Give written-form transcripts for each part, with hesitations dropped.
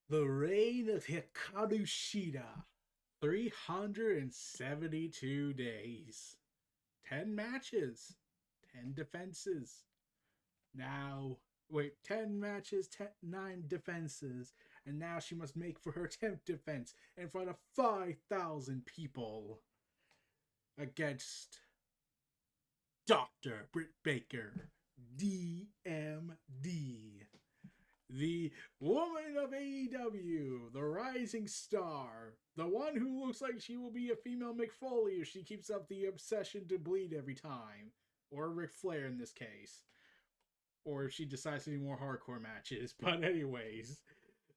The reign of Hikaru Shida. 372 days. 10 matches. 10 defenses. Now, wait, 10 matches, 9 defenses. And now she must make for her 10th defense in front of 5,000 people against Dr. Britt Baker, D.M.D. The woman of AEW, the rising star, the one who looks like she will be a female Mick Foley if she keeps up the obsession to bleed every time. Or Ric Flair in this case. Or if she decides to do more hardcore matches. But anyways,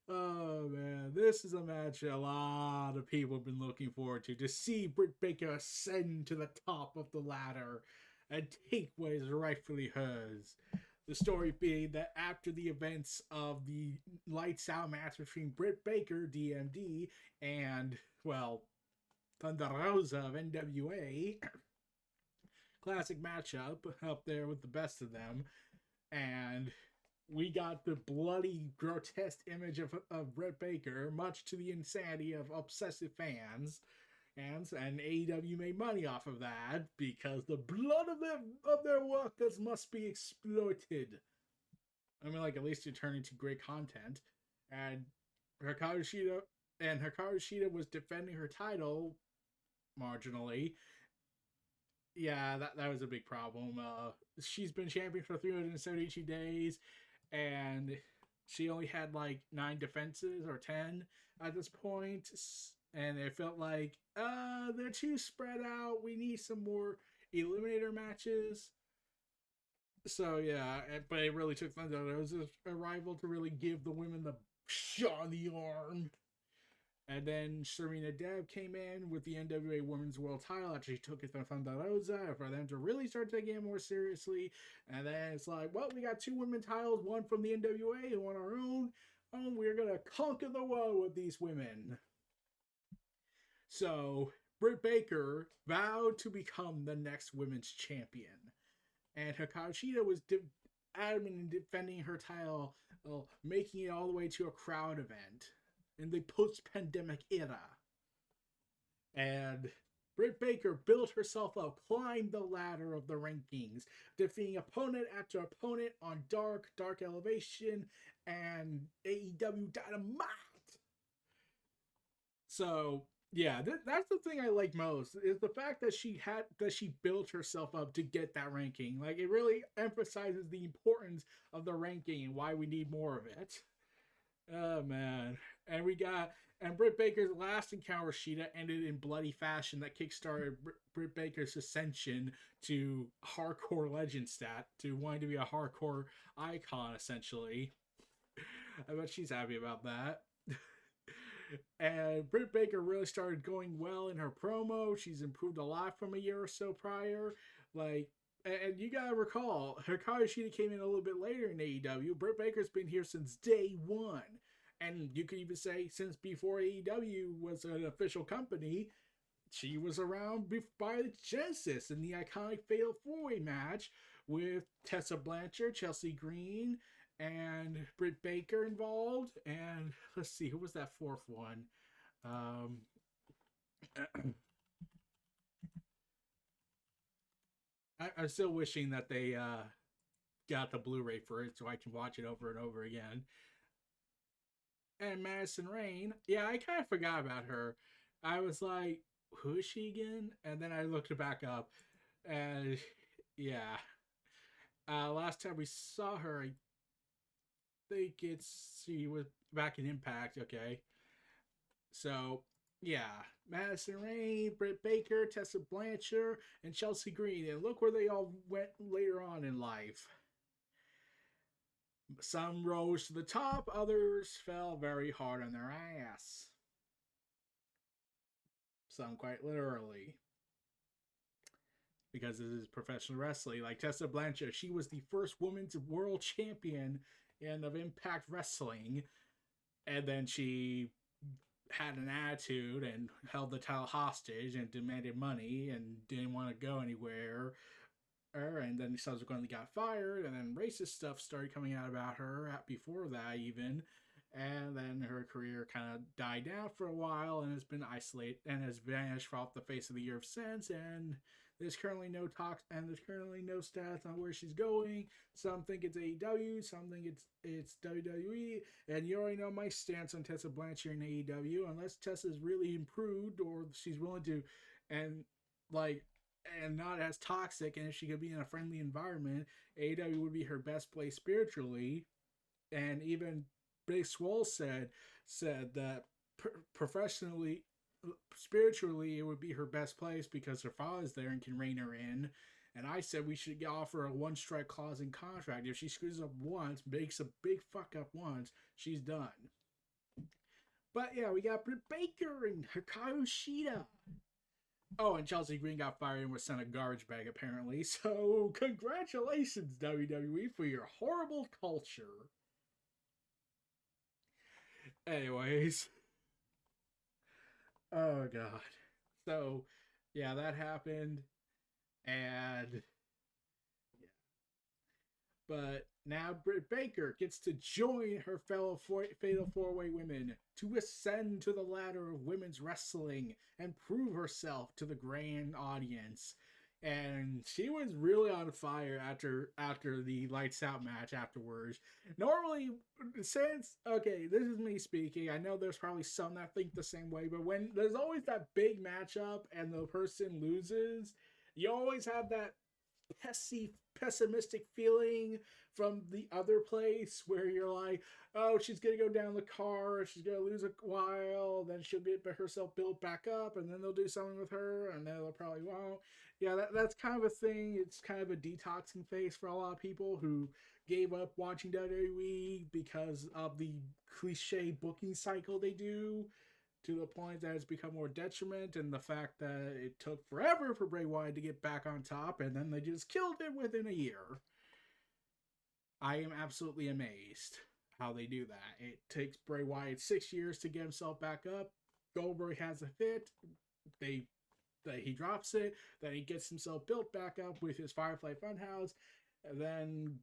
oh man, this is a match a lot of people have been looking forward to see Britt Baker ascend to the top of the ladder and take what is rightfully hers. The story being that after the events of the lights out match between Britt Baker, D.M.D, and, well, Thunder Rosa of NWA, classic matchup up there with the best of them, and we got the bloody, grotesque image of Britt Baker, much to the insanity of obsessive fans. And AEW made money off of that because the blood of their workers must be exploited. I mean, like, at least to turn into great content. And Hikaru Shida was defending her title marginally. Yeah, that was a big problem. She's been champion for 372 days, and she only had like 9 defenses or 10 at this point. And it felt like, they're too spread out. We need some more eliminator matches. So, yeah, but it really took Thunder Rosa's arrival to really give the women the shot in the arm. And then Serena Deeb came in with the NWA Women's World title after she took it from Thunder Rosa for them to really start taking it more seriously. And then it's like, well, we got 2 women titles, one from the NWA and one our own. We're going to conquer the world with these women. So, Britt Baker vowed to become the next women's champion. And Hikaru Shida was adamant in defending her title, making it all the way to a crowd event in the post-pandemic era. And Britt Baker built herself up, climbed the ladder of the rankings, defeating opponent after opponent on Dark Elevation, and AEW Dynamite. So, yeah, that's the thing I like most, is the fact that she built herself up to get that ranking. Like, it really emphasizes the importance of the ranking and why we need more of it. Oh man. And Britt Baker's last encounter with Shida ended in bloody fashion that kickstarted Britt Baker's ascension to hardcore legend stat, to wanting to be a hardcore icon, essentially. I bet she's happy about that. And Britt Baker really started going well in her promo. She's improved a lot from a year or so prior. Like, and you gotta recall, Hikaru Shida came in a little bit later in AEW. Britt Baker's been here since day one. And you could even say since before AEW was an official company, she was around by the Genesis in the iconic Fatal 4-Way match with Tessa Blanchard, Chelsea Green, and Britt Baker involved. And let's see, who was that 4th one? I'm still wishing that they got the Blu-ray for it so I can watch it over and over again. And Madison Rayne, yeah, I kind of forgot about her. I was like, who is she again? And then I looked it back up, and yeah, last time we saw her, I think she was back in Impact. Okay, so yeah, Madison Rayne, Britt Baker, Tessa Blanchard, and Chelsea Green, and look where they all went later on in life. Some rose to the top, others fell very hard on their ass. Some quite literally. Because this is professional wrestling. Like Tessa Blanchard, she was the first women's world champion of Impact Wrestling. And then she had an attitude and held the title hostage and demanded money and didn't want to go anywhere. And then subsequently got fired, and then racist stuff started coming out about her before that even. And then her career kind of died down for a while and has been isolated and has vanished off the face of the earth since. And there's currently no talks and there's currently no stats on where she's going. Some think it's AEW, some think it's WWE, and you already know my stance on Tessa Blanchard in AEW. Unless Tessa's really improved or she's willing to, and like, and not as toxic, and if she could be in a friendly environment, AEW would be her best place spiritually. And even Big Swole said that professionally, spiritually, it would be her best place because her father's there and can rein her in. And I said we should offer a one strike clause in contract. If she screws up once, makes a big fuck up once, she's done. But yeah, we got Britt Baker and Hikaru Shida. Oh, and Chelsea Green got fired and was sent a garbage bag, apparently. So, congratulations, WWE, for your horrible culture. Anyways. Oh, God. So, yeah, that happened. And, yeah. But now Britt Baker gets to join her fellow Fatal 4-Way women to ascend to the ladder of women's wrestling and prove herself to the grand audience. And she was really on fire after the lights out match afterwards. Normally, since, okay, this is me speaking, I know there's probably some that think the same way, but when there's always that big matchup and the person loses, you always have that pessimistic feeling from the other place where you're like, oh, she's gonna go down the car, she's gonna lose a while, then she'll get herself built back up, and then they'll do something with her, and then they'll probably won't. Yeah, that's kind of a thing. It's kind of a detoxing phase for a lot of people who gave up watching WWE because of the cliche booking cycle they do, to the point that it's become more detriment, and the fact that it took forever for Bray Wyatt to get back on top, and then they just killed it within a year. I am absolutely amazed how they do that. It takes Bray Wyatt 6 years to get himself back up. Goldberg has a fit. He drops it. Then he gets himself built back up with his Firefly Funhouse. And then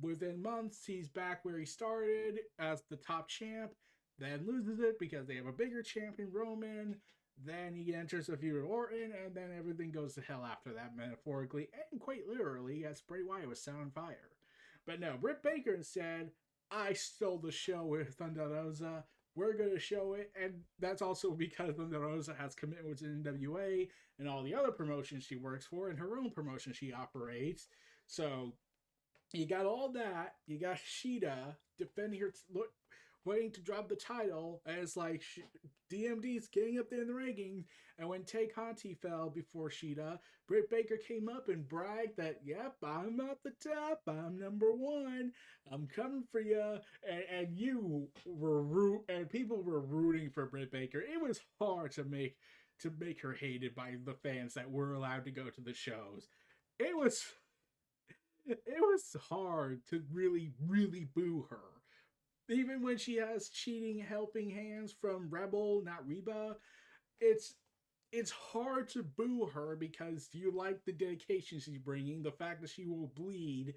within months, he's back where he started as the top champ. Then loses it because they have a bigger champion, Roman. Then he enters a feud with Orton, and then everything goes to hell after that, metaphorically and quite literally, as Bray Wyatt was set on fire. But no, Britt Baker instead, I stole the show with Thunder Rosa. We're going to show it, and that's also because Thunder Rosa has commitments in NWA and all the other promotions she works for, and her own promotion she operates. So you got all that. You got Shida defending her, waiting to drop the title, and it's like D.M.D's getting up there in the rankings. And when Tay Conti fell before Shida, Britt Baker came up and bragged that, yep, I'm at the top, I'm number one, I'm coming for you. And you were and people were rooting for Britt Baker. It was hard to make her hated by the fans that were allowed to go to the shows. It was hard to really, really boo her. Even when she has cheating helping hands from Rebel, not Reba, it's hard to boo her because you like the dedication she's bringing, the fact that she will bleed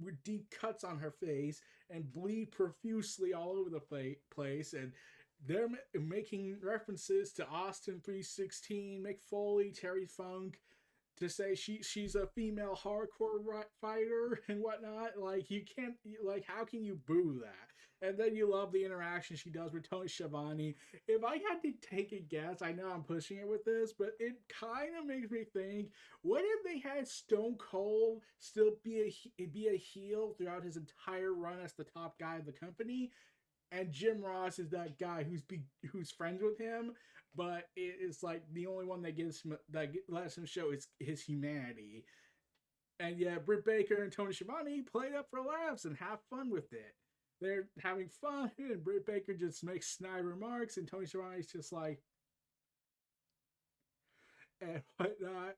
with deep cuts on her face and bleed profusely all over the place, and they're making references to Austin 316, Mick Foley, Terry Funk, to say she's a female hardcore fighter and whatnot. Like, you can't, like, how can you boo that? And then you love the interaction she does with Tony Schiavone. If I had to take a guess, I know I'm pushing it with this, but it kind of makes me think, what if they had Stone Cold still be a heel throughout his entire run as the top guy of the company, and Jim Ross is that guy who's friends with him, but it's like the only one that lets him show his humanity. And yeah, Britt Baker and Tony Schiavone played up for laughs and have fun with it. They're having fun, and Britt Baker just makes snide remarks, and Tony Schiavone's just like, and whatnot.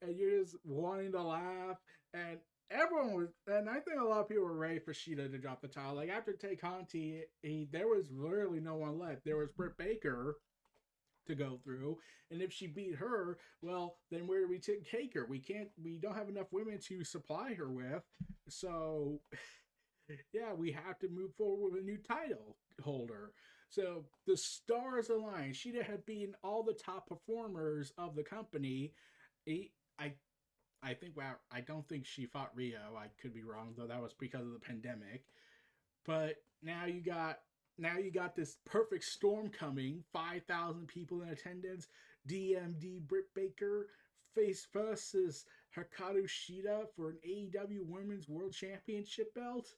And you're just wanting to laugh, and everyone was, and I think a lot of people were ready for Shida to drop the title. Like, after Tay Conti, there was literally no one left. There was Britt Baker to go through, and if she beat her, well, then where do we take her? We don't have enough women to supply her with, so yeah, we have to move forward with a new title holder. So the stars align. Shida had been all the top performers of the company. I I think, wow, I don't think she fought Riho. I could be wrong, though that was because of the pandemic. But now you got this perfect storm coming. 5,000 people in attendance. D.M.D. Britt Baker face versus Hikaru Shida for an AEW Women's World Championship belt.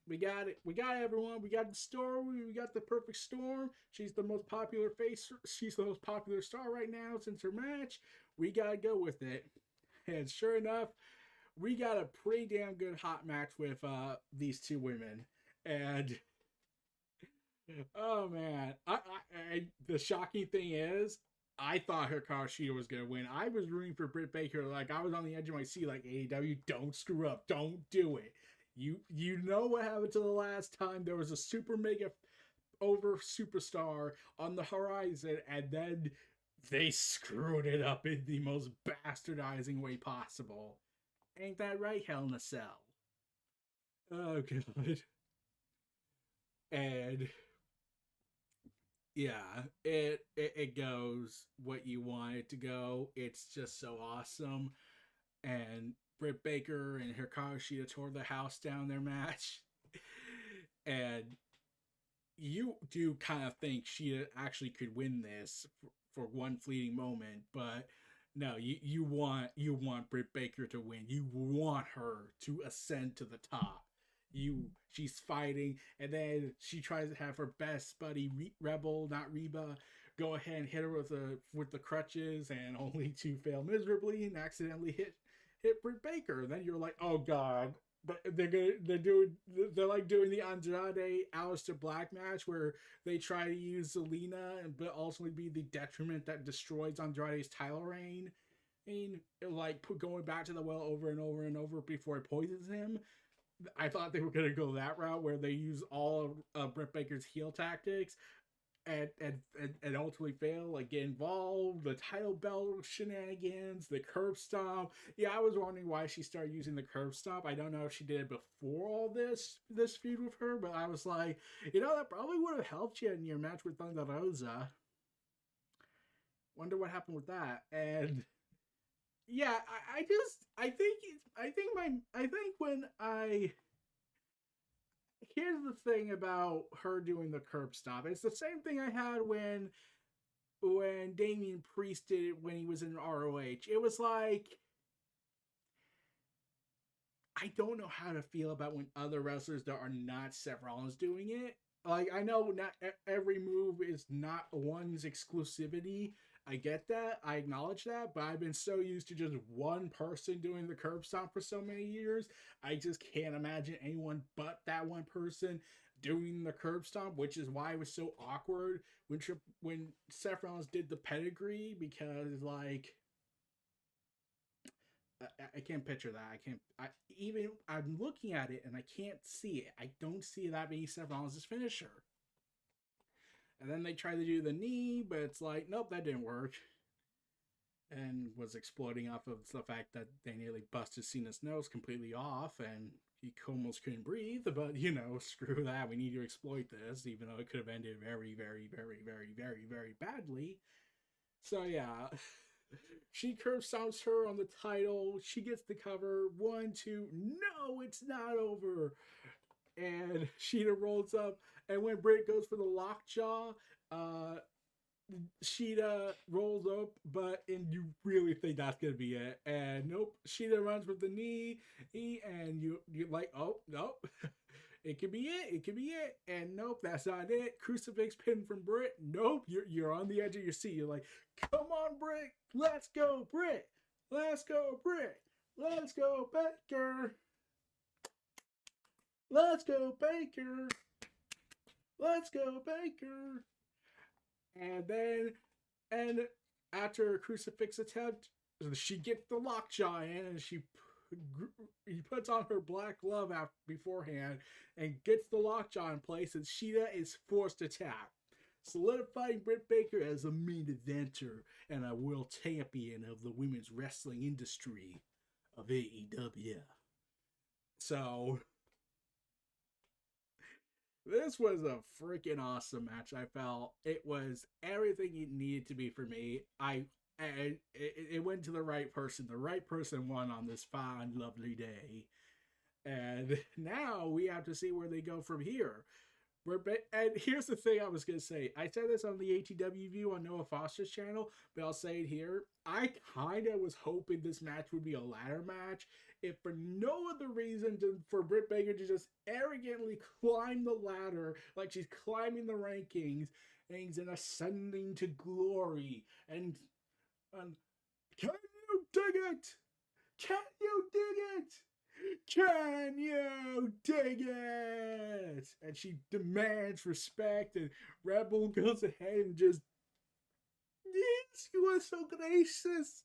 We got it. We got everyone. We got the story. We got the perfect storm. She's the most popular face. She's the most popular star right now since her match. We gotta go with it. And sure enough, we got a pretty damn good hot match with these two women. And oh man, the shocking thing is, I thought Hikaru Shida was gonna win. I was rooting for Britt Baker. Like I was on the edge of my seat. Like AEW, don't screw up. Don't do it. You know what happened to the last time there was a super mega over superstar on the horizon, and then they screwed it up in the most bastardizing way possible. Ain't that right, Hell in a Cell? Oh god. And yeah, it goes what you want it to go. It's just so awesome. And Britt Baker and Hikaru Shida tore the house down their match. And you do kind of think she actually could win this for one fleeting moment, but no, you want Britt Baker to win. You want her to ascend to the top. She's fighting, and then she tries to have her best buddy Rebel, not Reba, go ahead and hit her with the crutches, and only to fail miserably and accidentally hit Britt Baker. And then you're like, oh god, they're like doing the Andrade Aleister Black match where they try to use Zelina and but ultimately be the detriment that destroys Andrade's title reign. I mean, like going back to the well over and over and over before it poisons him. I thought they were gonna go that route where they use all of Britt Baker's heel tactics and ultimately fail, like get involved, the title belt shenanigans, the curb stomp. Yeah, I was wondering why she started using the curb stomp. I don't know if she did it before all this feud with her, but I was like, that probably would have helped you in your match with Thunder Rosa. Wonder what happened with that. And yeah, I think when I here's the thing about her doing the curb stomp. It's the same thing I had when Damian Priest did it when he was in ROH. It was like I don't know how to feel about when other wrestlers that are not Seth Rollins doing it. Like I know not every move is not one's exclusivity. I get that. I acknowledge that, but I've been so used to just one person doing the curb stomp for so many years. I just can't imagine anyone but that one person doing the curb stomp, which is why it was so awkward when Seth Rollins did the pedigree because like I can't picture that. I can't. I'm looking at it and I can't see it. I don't see that being Seth Rollins' finisher. And then they try to do the knee, but it's like, nope, that didn't work. And was exploding off of the fact that they nearly busted Cena's nose completely off and he almost couldn't breathe. But, screw that. We need to exploit this, even though it could have ended very, very, very, very, very, very badly. So, yeah. She curb stomps her on the title. She gets the cover. 1, 2. No, it's not over. And Sheeta rolls up. And when Britt goes for the lockjaw, Sheeta rolls up, and you really think that's gonna be it. And nope, Sheeta runs with the knee, and you're like, oh nope. It could be it. It could be it. And nope, that's not it. Crucifix pin from Britt. Nope, you're on the edge of your seat. You're like, come on, Britt. Let's go, Britt. Let's go, Britt. Let's go, Baker. Let's go, Baker. Let's go, Baker. And after a crucifix attempt, she gets the lockjaw in, and he puts on her black glove beforehand and gets the lockjaw in place, and Sheeta is forced to tap, solidifying Britt Baker as a main eventer and a world champion of the women's wrestling industry of AEW. So This was a freaking awesome match. I felt it was everything it needed to be for me. It went to the right person. The right person won on this fine, lovely day. And now we have to see where they go from here. And here's the thing I was going to say. I said this on the ATW view on Noah Foster's channel, but I'll say it here. I kind of was hoping this match would be a ladder match, if for no other reason than for Britt Baker to just arrogantly climb the ladder like she's climbing the rankings and ascending to glory. And can you dig it? Can you dig it? Can you dig it? And she demands respect, and Red Bull goes ahead and just, yes, you are so gracious,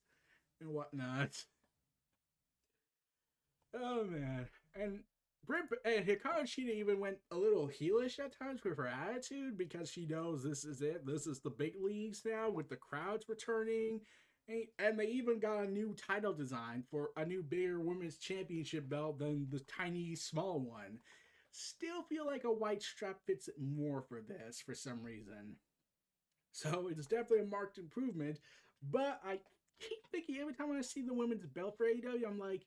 and whatnot. Oh man. And Hikaru Shida even went a little heelish at times with her attitude because she knows this is it. This is the big leagues now with the crowds returning. And they even got a new title design for a new bigger women's championship belt than the tiny small one. Still feel like a white strap fits it more for this for some reason. So it's definitely a marked improvement. But I keep thinking every time I see the women's belt for AEW, I'm like,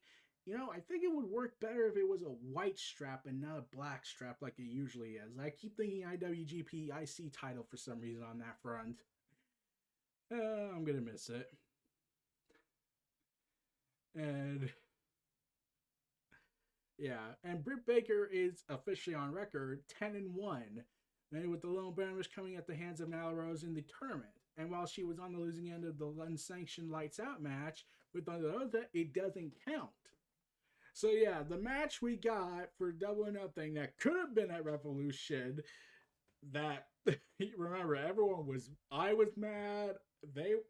I think it would work better if it was a white strap and not a black strap like it usually is. I keep thinking IWGP IC title for some reason on that front. I'm going to miss it. And yeah, and Britt Baker is officially on record 10-1, and with the lone blemish coming at the hands of Nyla Rose in the tournament. And while she was on the losing end of the unsanctioned lights out match with Rosa, it doesn't count. So yeah, the match we got for Double or Nothing that could have been at Revolution, that remember I was mad,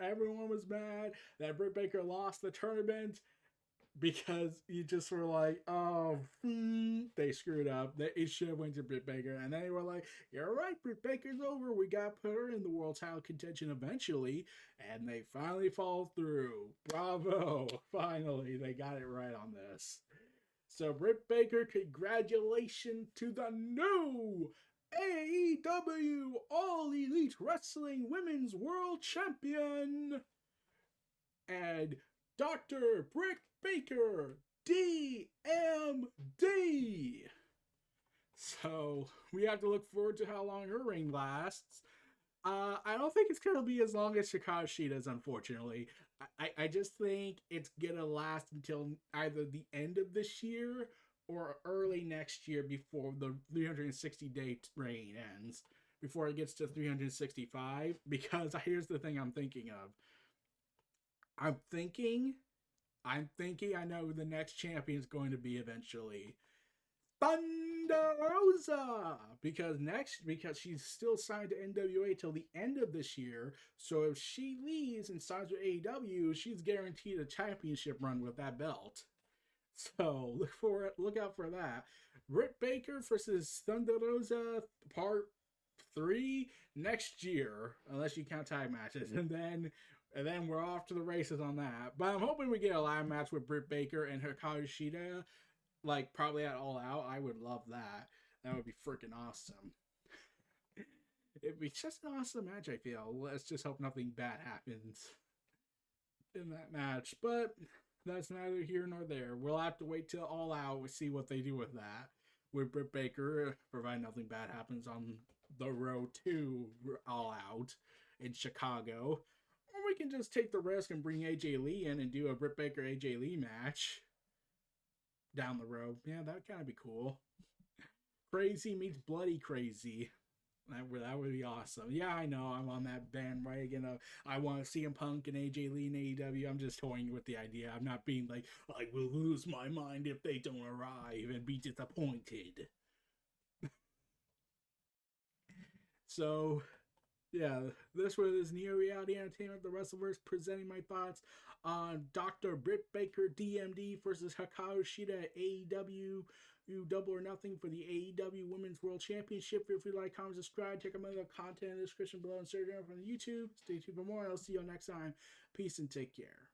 everyone was mad that Britt Baker lost the tournament because you just were like, oh, they screwed up. It should have went to Britt Baker. And then they were like, you're right, Britt Baker's over. We got to put her in the world title contention eventually. And they finally fall through. Bravo. Finally, they got it right on this. So Britt Baker, congratulations to the new AEW All Elite Wrestling Women's World Champion. And Dr. Britt Baker, D.M.D. So we have to look forward to how long her reign lasts. I don't think it's going to be as long as Hikaru Shida's, unfortunately. I just think it's going to last until either the end of this year or early next year before the 360-day reign ends, before it gets to 365. Because here's the thing I'm thinking of. I'm thinking I know who the next champion is going to be eventually. Thunder Rosa! Because she's still signed to NWA till the end of this year. So if she leaves and signs with AEW, she's guaranteed a championship run with that belt. So look out for that. Britt Baker versus Thunder Rosa Part 3 next year, unless you count tag matches, and then we're off to the races on that. But I'm hoping we get a live match with Britt Baker and Hikaru Shida, like probably at All Out. I would love that. That would be freaking awesome. It'd be just an awesome match, I feel. Let's just hope nothing bad happens in that match. But that's neither here nor there. We'll have to wait till All Out to see what they do with that. With Britt Baker, provided nothing bad happens on the road to All Out in Chicago. Or we can just take the risk and bring AJ Lee in and do a Britt Baker AJ Lee match down the road. Yeah, that would kind of be cool. Crazy meets bloody crazy. That would be awesome. Yeah, I know. I'm on that bandwagon of I want CM Punk and AJ Lee in AEW. I'm just toying with the idea. I'm not being like, I will lose my mind if they don't arrive and be disappointed. So, yeah, this was Neo Reality Entertainment, the WrestleVerse, presenting my thoughts on Dr. Britt Baker, D.M.D. versus Hikaru Shida at AEW. Double or Nothing for the AEW Women's World Championship. Feel free to like, comment, subscribe. Check out my other content in the description below and search out from YouTube. Stay tuned for more. I'll see you all next time. Peace and take care.